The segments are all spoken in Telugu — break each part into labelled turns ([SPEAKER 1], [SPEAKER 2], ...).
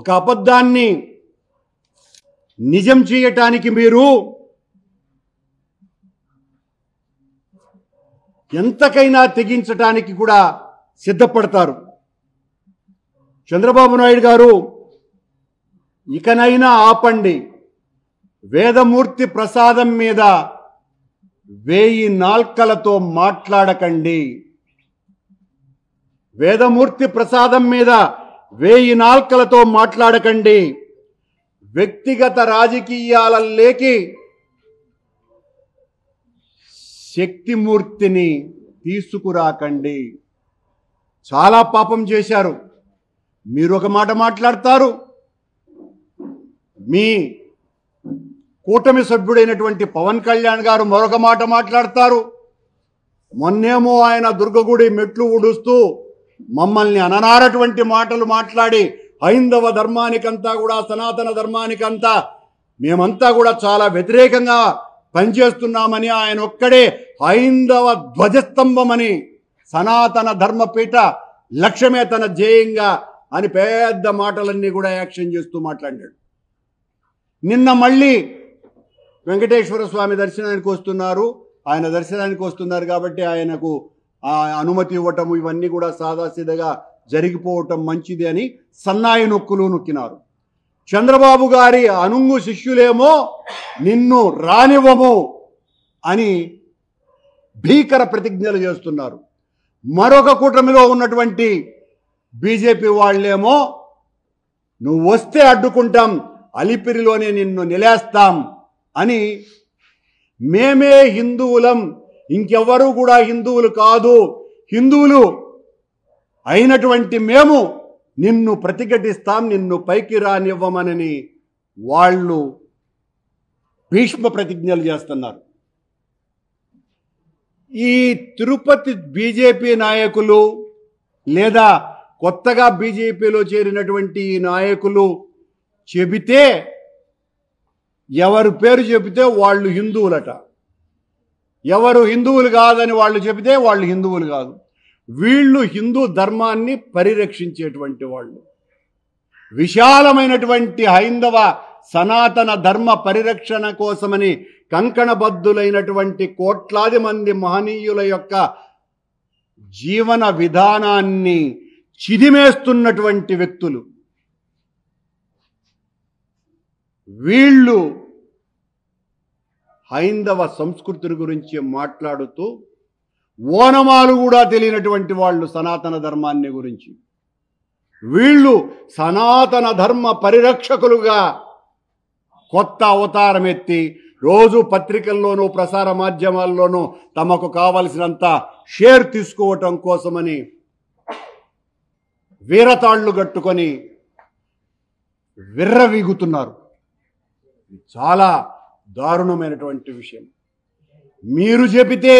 [SPEAKER 1] ఒక అబద్ధాన్ని నిజం చేయటానికి మీరు ఎంతకైనా తెగించటానికి కూడా సిద్ధపడతారు. చంద్రబాబు నాయుడు గారు ఇకనైనా ఆపండి. వేదమూర్తి ప్రసాదం మీద 1000 నాల్కలతో మాట్లాడకండి. వేదమూర్తి ప్రసాదం మీద 1000 నాల్కలతో మాట్లాడకండి. వ్యక్తిగత రాజకీయాలలోకి శక్తిమూర్తిని తీసుకురాకండి. చాలా పాపం చేశారు. మీరు ఒక మాట మాట్లాడతారు, మీ కూటమి సభ్యుడైనటువంటి పవన్ కళ్యాణ్ గారు మరొక మాట మాట్లాడతారు. మొన్నేమో ఆయన దుర్గగుడి మెట్లు ఊడుస్తూ మమ్మల్ని అననారటువంటి మాటలు మాట్లాడి హైందవ ధర్మానికంతా కూడా, సనాతన ధర్మానికంతా మేమంతా కూడా చాలా వ్యతిరేకంగా పనిచేస్తున్నామని, ఆయన ఒక్కడే హైందవ ధ్వజస్తంభమని, సనాతన ధర్మపీఠ లక్ష్యమే తన ధ్యేయంగా అని పెద్ద మాటలన్నీ కూడా యాక్షన్ చేస్తూ మాట్లాడాడు. నిన్న మళ్ళీ వెంకటేశ్వర స్వామి దర్శనానికి వస్తున్నారు. ఆయన దర్శనానికి వస్తున్నారు కాబట్టి ఆయనకు అనుమతి ఇవ్వటము ఇవన్నీ కూడా సాదాసీదగా జరిగిపోవటం మంచిది అని సన్నాయి నొక్కులు నొక్కినారు. చంద్రబాబు గారి అనుంగు శిష్యులేమో నిన్ను రానివ్వము అని భీకర ప్రతిజ్ఞలు చేస్తున్నారు. మరొక కూటమిలో ఉన్నటువంటి బీజేపీ వాళ్ళేమో నువ్వు వస్తే అడ్డుకుంటాం, అలిపిరిలోనే నిన్ను నిలేస్తాం అని, మేమే హిందువులం, ఇంకెవ్వరూ కూడా హిందువులు కాదు, హిందువులు అయినటువంటి మేము నిన్ను ప్రతిఘటిస్తాం, నిన్ను పైకి రానివ్వమనని వాళ్ళు భీష్మ ప్రతిజ్ఞలు చేస్తున్నారు. ఈ తిరుపతి బీజేపీ నాయకులు లేదా కొత్తగా బీజేపీలో చేరినటువంటి ఈ నాయకులు చెబితే, ఎవరు పేరు చెబితే వాళ్ళు హిందువులట, ఎవరు హిందువులు కాదని వాళ్ళు చెబితే వాళ్ళు హిందువులు కాదు. వీళ్ళు హిందూ ధర్మాన్ని పరిరక్షించేటువంటి వాళ్ళు, విశాలమైనటువంటి హైందవ సనాతన ధర్మ పరిరక్షణ కోసమని కంకణబద్ధులైనటువంటి కోట్లాది మంది మహనీయుల యొక్క జీవన విధానాన్ని చిదిమేస్తున్నటువంటి వ్యక్తులు. వీళ్ళు హైందవ సంస్కృతిని గురించి మాట్లాడుతూ ఓనమాలు కూడా తెలియనటువంటి వాళ్ళు సనాతన ధర్మాన్ని గురించి. వీళ్ళు సనాతన ధర్మ పరిరక్షకులుగా కొత్త అవతారం ఎత్తి రోజు పత్రికల్లోనూ ప్రసార మాధ్యమాల్లోనూ తమకు కావలసినంత షేర్ తీసుకోవటం కోసమని వీరతాళ్లు కట్టుకొని విర్రవీగుతున్నారు. చాలా దారుణమైనటువంటి విషయం. మీరు చెబితే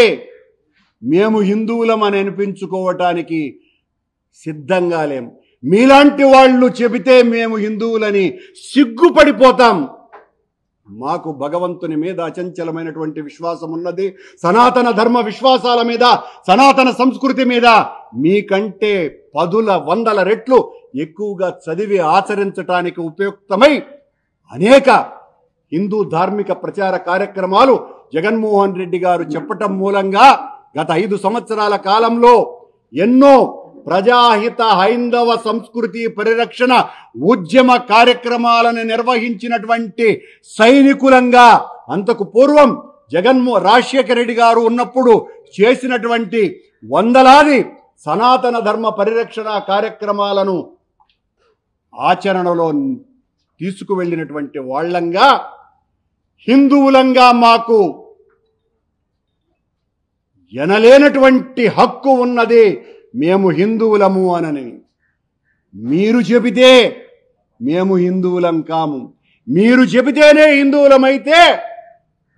[SPEAKER 1] మేము హిందువులం అని అనిపించుకోవటానికి సిద్ధంగా లేం. మీలాంటి వాళ్ళు చెబితే మేము హిందువులని సిగ్గుపడిపోతాం. మాకు భగవంతుని మీద అచంచలమైనటువంటి విశ్వాసం ఉన్నది. సనాతన ధర్మ విశ్వాసాల మీద, సనాతన సంస్కృతి మీద మీకంటే 10,100 రెట్లు ఎక్కువగా చదివి ఆచరించటానికి ఉపయుక్తమై అనేక హిందూ ధార్మిక ప్రచార కార్యక్రమాలు జగన్మోహన్ రెడ్డి గారు చెప్పటం మూలంగా గత 5 సంవత్సరాల కాలంలో ఎన్నో ప్రజాహిత హైందవ సంస్కృతి పరిరక్షణ ఉద్యమ కార్యక్రమాలను నిర్వహించినటువంటి సైనికులంగా, అంతకు పూర్వం రాజశేఖర రెడ్డి గారు ఉన్నప్పుడు చేసినటువంటి వందలాది సనాతన ధర్మ పరిరక్షణ కార్యక్రమాలను ఆచరణలో తీసుకువెళ్ళినటువంటి వాళ్ళంగా, హిందువులంగా మాకు ఎనలేనటువంటి హక్కు ఉన్నది, మేము హిందువులము అనని. మీరు చెబితే మేము హిందువులం కాము. మీరు చెబితేనే హిందువులమైతే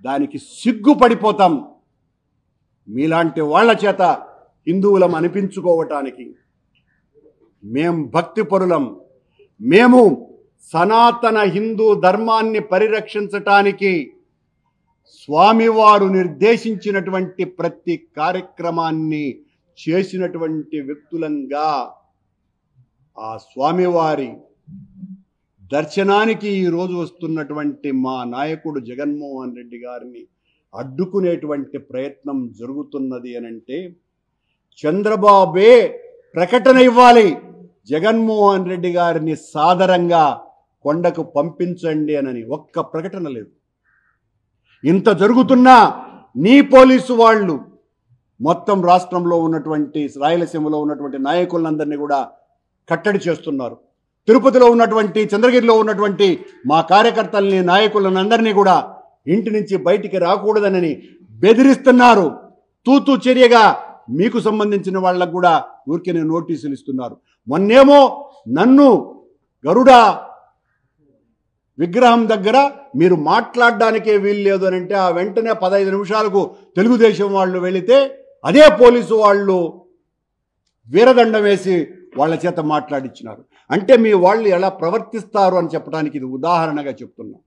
[SPEAKER 1] దానికి సిగ్గుపడిపోతాం. మీలాంటి వాళ్ళ చేత హిందువులం అనిపించుకోవటానికి. మేం భక్తిపరులం. మేము సనాతన హిందూ ధర్మాన్ని పరిరక్షించటానికి స్వామివారు నిర్దేశించినటువంటి ప్రతి కార్యక్రమాన్ని చేసినటువంటి వ్యక్తులంగా ఆ స్వామివారి దర్శనానికి ఈరోజు వస్తున్నటువంటి మా నాయకుడు జగన్మోహన్ రెడ్డి గారిని అడ్డుకునేటువంటి ప్రయత్నం జరుగుతున్నది అనంటే చంద్రబాబే ప్రకటన ఇవ్వాలి, జగన్మోహన్ రెడ్డి గారిని సాదరంగా కొండకు పంపించండి అని. ఒక్క ప్రకటన లేదు. ఇంత జరుగుతున్నా నీ పోలీసు వాళ్ళు మొత్తం రాష్ట్రంలో ఉన్నటువంటి, రాయలసీమలో ఉన్నటువంటి నాయకులందరినీ కూడా కట్టడి చేస్తున్నారు. తిరుపతిలో ఉన్నటువంటి, చంద్రగిరిలో ఉన్నటువంటి మా కార్యకర్తల్ని, నాయకులందరినీ కూడా ఇంటి నుంచి బయటికి రాకూడదని బెదిరిస్తున్నారు. తూతూ చర్యగా మీకు సంబంధించిన వాళ్ళకు కూడా ఊరికే నోటీసులు ఇస్తున్నారు. మొన్నేమో నన్ను గరుడ విగ్రహం దగ్గర మీరు మాట్లాడడానికే వీలు లేదు అని అంటే, ఆ వెంటనే 15 నిమిషాలకు తెలుగుదేశం వాళ్ళు వెళితే అదే పోలీసు వాళ్ళు వీరదండం వేసి వాళ్ళ చేత మాట్లాడించినారు. అంటే మీ వాళ్ళు ఎలా ప్రవర్తిస్తారు అని చెప్పడానికి ఇది ఉదాహరణగా చెప్తున్నా.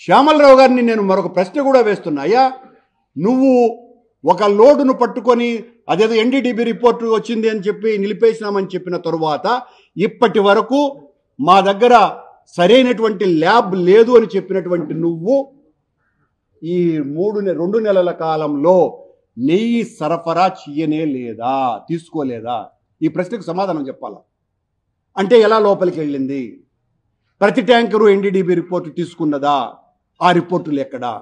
[SPEAKER 1] శ్యామలరావు గారిని నేను మరొక ప్రశ్న కూడా వేస్తున్నా. అయ్యా, నువ్వు ఒక లోడును పట్టుకొని అదేదో ఎన్డీడీబీ రిపోర్టు వచ్చింది అని చెప్పి నిలిపేసినామని చెప్పిన తరువాత ఇప్పటి వరకు మా దగ్గర సరైనటువంటి ల్యాబ్ లేదు అని చెప్పినటువంటి నువ్వు ఈ 2 నెలల కాలంలో నెయ్యి సరఫరా చెయ్యనే లేదా, తీసుకోలేదా? ఈ ప్రశ్నకు సమాధానం చెప్పాలా? అంటే ఎలా లోపలికి వెళ్ళింది? ప్రతి ట్యాంకరు ఎన్డీడీబీ రిపోర్టు తీసుకున్నదా? ఆ రిపోర్టులు ఎక్కడా?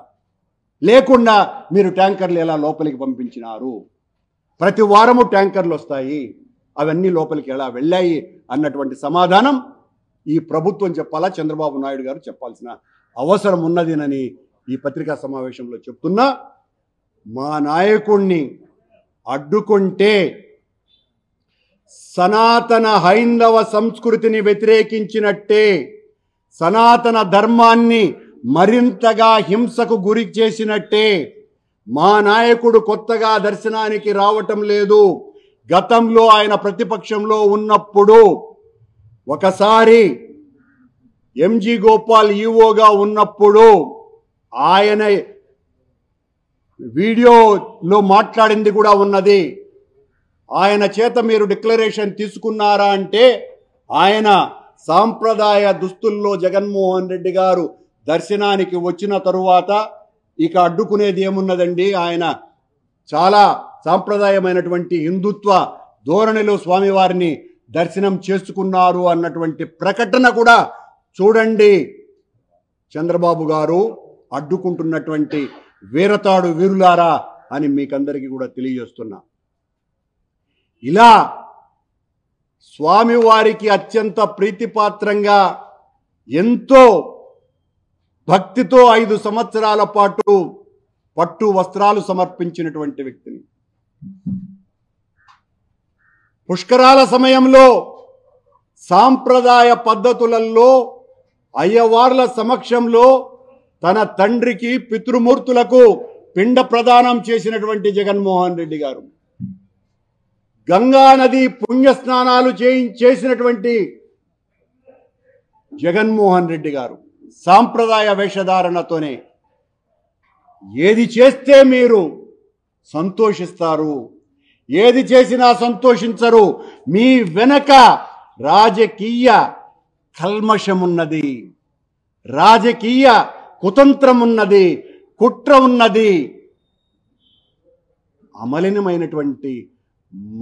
[SPEAKER 1] లేకుండా మీరు ట్యాంకర్లు ఎలా లోపలికి పంపించినారు? ప్రతి వారము ట్యాంకర్లు వస్తాయి, అవన్నీ లోపలికి ఎలా వెళ్ళాయి అన్నటువంటి సమాధానం ఈ ప్రభుత్వం చెప్పాలా, చంద్రబాబు నాయుడు గారు చెప్పాల్సిన అవసరం ఉన్నదినని ఈ పత్రికా సమావేశంలో చెప్తున్నా. మా నాయకుణ్ణి అడ్డుకుంటే సనాతన హైందవ సంస్కృతిని వ్యతిరేకించినట్టే, సనాతన ధర్మాన్ని మరింతగా హింసకు గురి చేసినట్టే. మా నాయకుడు కొత్తగా దర్శనానికి రావటం లేదు. గతంలో ఆయన ప్రతిపక్షంలో ఉన్నప్పుడు ఒకసారి ఎంజీ గోపాల్ ఈవోగా ఉన్నప్పుడు ఆయన వీడియోలో మాట్లాడింది కూడా ఉన్నది. ఆయన చేత మీరు డిక్లరేషన్ తీసుకున్నారా అంటే ఆయన సాంప్రదాయ దుస్తుల్లో జగన్మోహన్ రెడ్డి గారు దర్శనానికి వచ్చిన తరువాత ఇక అడ్డుకునేది ఏమున్నదండి? ఆయన చాలా సాంప్రదాయమైనటువంటి హిందుత్వ ధోరణిలో స్వామివారిని దర్శనం చేసుకున్నారు అన్నటువంటి ప్రకటన కూడా చూడండి. చంద్రబాబు గారు అడ్డుకుంటున్నటువంటి వీరతాడు వీరులారా అని మీకందరికీ కూడా తెలియజేస్తున్నా. ఇలా స్వామివారికి అత్యంత ప్రీతిపాత్రంగా ఎంతో భక్తితో 5 సంవత్సరాల పాటు పట్టు వస్త్రాలు సమర్పించినటువంటి వ్యక్తిని, పుష్కరాల సమయంలో సాంప్రదాయ పద్ధతులలో అయ్యవార్ల సమక్షంలో తన తండ్రికి, పితృమూర్తులకు పిండ ప్రదానం చేసినటువంటి జగన్మోహన్ రెడ్డి గారు, గంగా నది పుణ్యస్నానాలు చేసినటువంటి జగన్మోహన్ రెడ్డి గారు సాంప్రదాయ వేషధారణతోనే ఏది చేస్తే మీరు సంతోషిస్తారు, ఏది చేసినా సంతోషించరు. మీ వెనక రాజకీయ కల్మషం ఉన్నది, రాజకీయ కుతంత్రం ఉన్నది, కుట్ర ఉన్నది, అమలినమైనటువంటి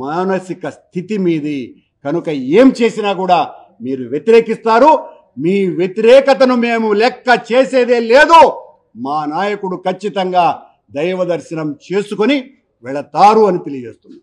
[SPEAKER 1] మానసిక స్థితి మీది. కనుక ఏం చేసినా కూడా మీరు వ్యతిరేకిస్తారు. మీ వ్యతిరేకతను మేము లెక్క చేసేదే లేదు. మా నాయకుడు ఖచ్చితంగా దైవ దర్శనం చేసుకొని వెళతారు అని తెలియజేస్తుంది.